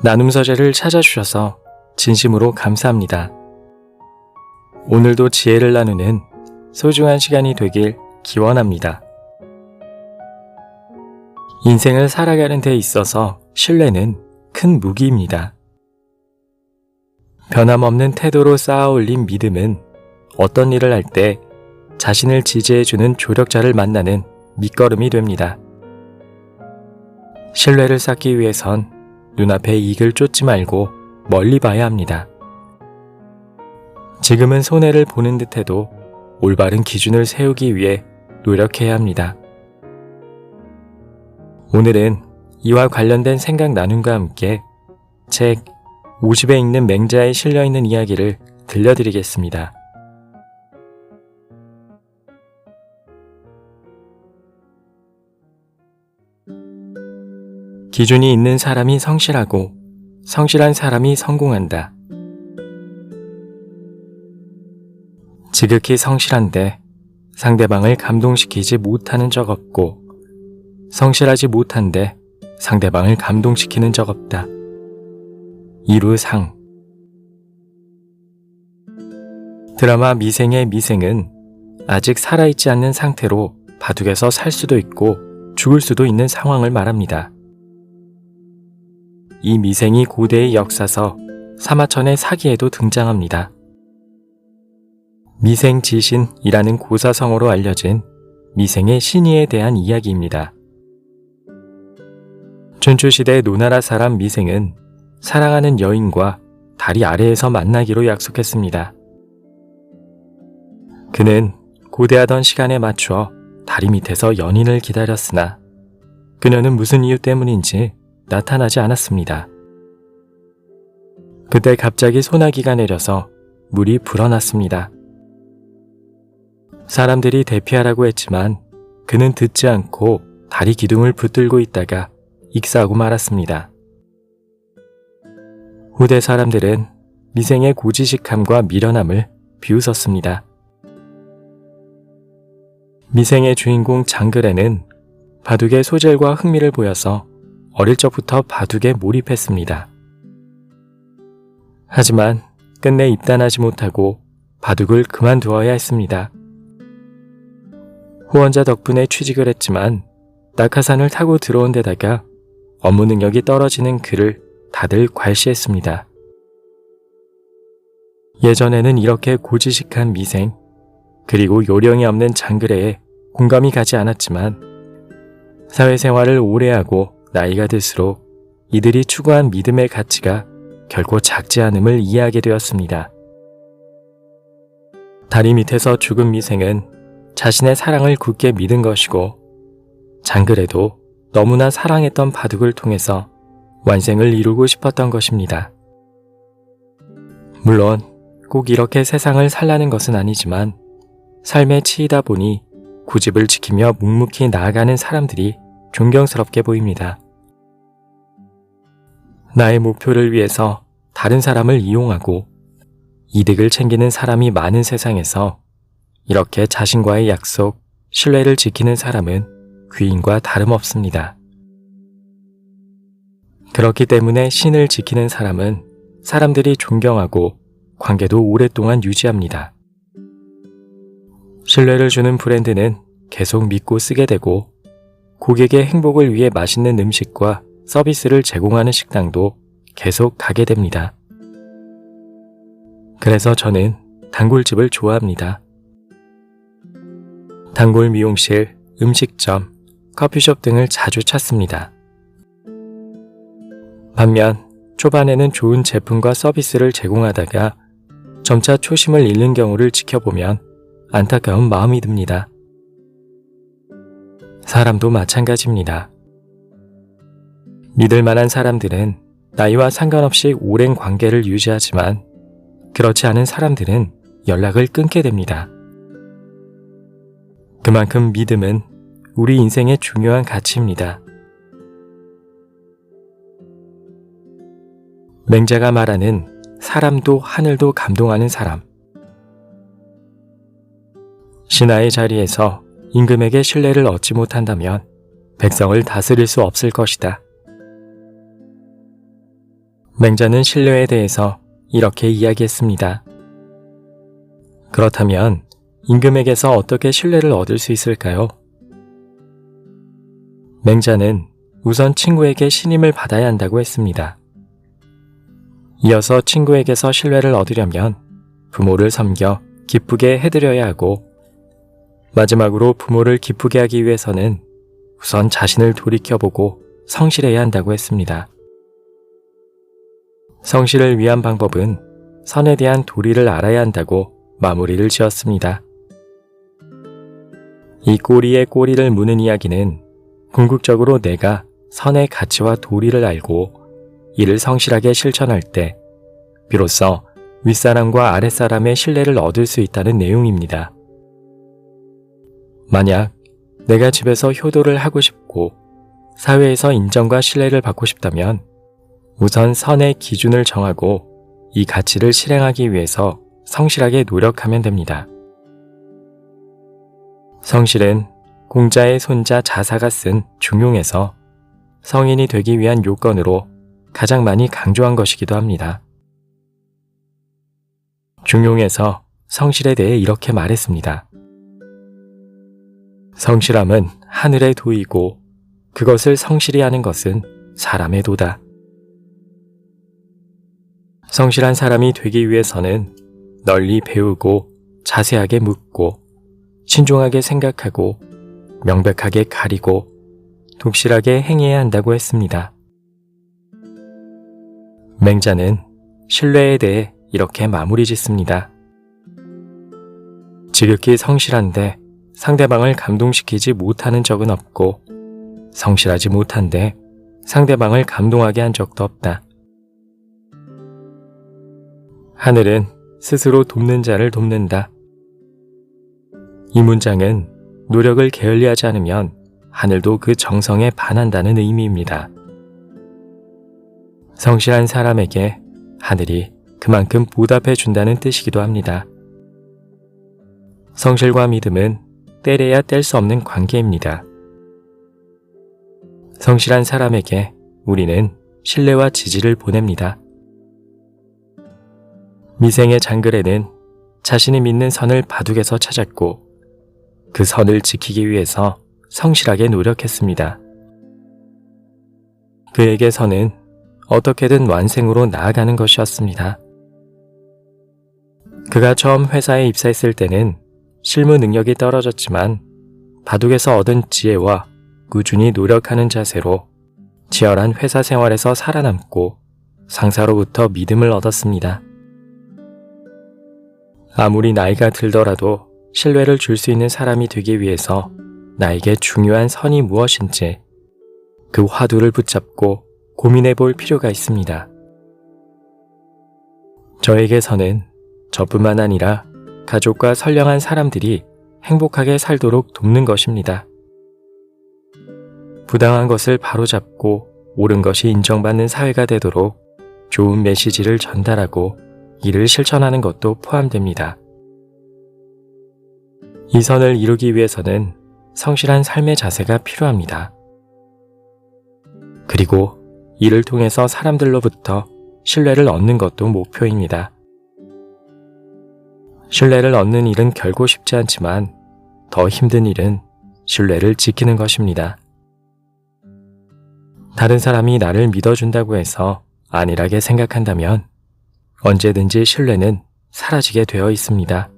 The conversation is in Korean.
나눔 서재를 찾아주셔서 진심으로 감사합니다. 오늘도 지혜를 나누는 소중한 시간이 되길 기원합니다. 인생을 살아가는 데 있어서 신뢰는 큰 무기입니다. 변함없는 태도로 쌓아 올린 믿음은 어떤 일을 할 때 자신을 지지해주는 조력자를 만나는 밑거름이 됩니다. 신뢰를 쌓기 위해선 눈앞의 이익을 쫓지 말고 멀리 봐야 합니다. 지금은 손해를 보는 듯해도 올바른 기준을 세우기 위해 노력해야 합니다. 오늘은 이와 관련된 생각 나눔과 함께 책 50에 읽는 맹자에 실려있는 이야기를 들려드리겠습니다. 기준이 있는 사람이 성실하고 성실한 사람이 성공한다. 지극히 성실한데 상대방을 감동시키지 못하는 적 없고 성실하지 못한데 상대방을 감동시키는 적 없다. 이루상. 드라마 미생의 미생은 아직 살아있지 않는 상태로 바둑에서 살 수도 있고 죽을 수도 있는 상황을 말합니다. 이 미생이 고대의 역사서 사마천의 사기에도 등장합니다. 미생지신이라는 고사성어로 알려진 미생의 신의에 대한 이야기입니다. 춘추시대 노나라 사람 미생은 사랑하는 여인과 다리 아래에서 만나기로 약속했습니다. 그는 고대하던 시간에 맞추어 다리 밑에서 연인을 기다렸으나 그녀는 무슨 이유 때문인지 나타나지 않았습니다. 그때 갑자기 소나기가 내려서 물이 불어났습니다. 사람들이 대피하라고 했지만 그는 듣지 않고 다리 기둥을 붙들고 있다가 익사하고 말았습니다. 후대 사람들은 미생의 고지식함과 미련함을 비웃었습니다. 미생의 주인공 장글에는 바둑의 소질과 흥미를 보여서 어릴 적부터 바둑에 몰입했습니다. 하지만 끝내 입단하지 못하고 바둑을 그만두어야 했습니다. 후원자 덕분에 취직을 했지만 낙하산을 타고 들어온 데다가 업무 능력이 떨어지는 그를 다들 괄시했습니다. 예전에는 이렇게 고지식한 미생 그리고 요령이 없는 장글에에 공감이 가지 않았지만 사회생활을 오래 하고 나이가 들수록 이들이 추구한 믿음의 가치가 결코 작지 않음을 이해하게 되었습니다. 다리 밑에서 죽은 미생은 자신의 사랑을 굳게 믿은 것이고 장글에도 너무나 사랑했던 바둑을 통해서 완생을 이루고 싶었던 것입니다. 물론 꼭 이렇게 세상을 살라는 것은 아니지만 삶에 치이다 보니 고집을 지키며 묵묵히 나아가는 사람들이 존경스럽게 보입니다. 나의 목표를 위해서 다른 사람을 이용하고 이득을 챙기는 사람이 많은 세상에서 이렇게 자신과의 약속, 신뢰를 지키는 사람은 귀인과 다름없습니다. 그렇기 때문에 신을 지키는 사람은 사람들이 존경하고 관계도 오랫동안 유지합니다. 신뢰를 주는 브랜드는 계속 믿고 쓰게 되고 고객의 행복을 위해 맛있는 음식과 서비스를 제공하는 식당도 계속 가게 됩니다. 그래서 저는 단골집을 좋아합니다. 단골 미용실, 음식점, 커피숍 등을 자주 찾습니다. 반면 초반에는 좋은 제품과 서비스를 제공하다가 점차 초심을 잃는 경우를 지켜보면 안타까운 마음이 듭니다. 사람도 마찬가지입니다. 믿을 만한 사람들은 나이와 상관없이 오랜 관계를 유지하지만 그렇지 않은 사람들은 연락을 끊게 됩니다. 그만큼 믿음은 우리 인생의 중요한 가치입니다. 맹자가 말하는 사람도 하늘도 감동하는 사람. 신하의 자리에서 임금에게 신뢰를 얻지 못한다면 백성을 다스릴 수 없을 것이다. 맹자는 신뢰에 대해서 이렇게 이야기했습니다. 그렇다면 임금에게서 어떻게 신뢰를 얻을 수 있을까요? 맹자는 우선 친구에게 신임을 받아야 한다고 했습니다. 이어서 친구에게서 신뢰를 얻으려면 부모를 섬겨 기쁘게 해드려야 하고, 마지막으로 부모를 기쁘게 하기 위해서는 우선 자신을 돌이켜보고 성실해야 한다고 했습니다. 성실을 위한 방법은 선에 대한 도리를 알아야 한다고 마무리를 지었습니다. 이 꼬리에 꼬리를 무는 이야기는 궁극적으로 내가 선의 가치와 도리를 알고 이를 성실하게 실천할 때 비로소 윗사람과 아랫사람의 신뢰를 얻을 수 있다는 내용입니다. 만약 내가 집에서 효도를 하고 싶고 사회에서 인정과 신뢰를 받고 싶다면 우선 선의 기준을 정하고 이 가치를 실행하기 위해서 성실하게 노력하면 됩니다. 성실은 공자의 손자 자사가 쓴 중용에서 성인이 되기 위한 요건으로 가장 많이 강조한 것이기도 합니다. 중용에서 성실에 대해 이렇게 말했습니다. 성실함은 하늘의 도이고 그것을 성실히 하는 것은 사람의 도다. 성실한 사람이 되기 위해서는 널리 배우고 자세하게 묻고 신중하게 생각하고 명백하게 가리고 독실하게 행해야 한다고 했습니다. 맹자는 신뢰에 대해 이렇게 마무리 짓습니다. 지극히 성실한데 상대방을 감동시키지 못하는 적은 없고 성실하지 못한데 상대방을 감동하게 한 적도 없다. 하늘은 스스로 돕는 자를 돕는다. 이 문장은 노력을 게을리하지 않으면 하늘도 그 정성에 반한다는 의미입니다. 성실한 사람에게 하늘이 그만큼 보답해 준다는 뜻이기도 합니다. 성실과 믿음은 떼려야 뗄 수 없는 관계입니다. 성실한 사람에게 우리는 신뢰와 지지를 보냅니다. 미생의 장글에는 자신이 믿는 선을 바둑에서 찾았고 그 선을 지키기 위해서 성실하게 노력했습니다. 그에게 선은 어떻게든 완생으로 나아가는 것이었습니다. 그가 처음 회사에 입사했을 때는 실무 능력이 떨어졌지만 바둑에서 얻은 지혜와 꾸준히 노력하는 자세로 치열한 회사 생활에서 살아남고 상사로부터 믿음을 얻었습니다. 아무리 나이가 들더라도 신뢰를 줄 수 있는 사람이 되기 위해서 나에게 중요한 선이 무엇인지 그 화두를 붙잡고 고민해 볼 필요가 있습니다. 저에게 선은 저뿐만 아니라 가족과 선량한 사람들이 행복하게 살도록 돕는 것입니다. 부당한 것을 바로잡고 옳은 것이 인정받는 사회가 되도록 좋은 메시지를 전달하고 이를 실천하는 것도 포함됩니다. 이 선을 이루기 위해서는 성실한 삶의 자세가 필요합니다. 그리고 이를 통해서 사람들로부터 신뢰를 얻는 것도 목표입니다. 신뢰를 얻는 일은 결코 쉽지 않지만 더 힘든 일은 신뢰를 지키는 것입니다. 다른 사람이 나를 믿어준다고 해서 안일하게 생각한다면 언제든지 신뢰는 사라지게 되어 있습니다.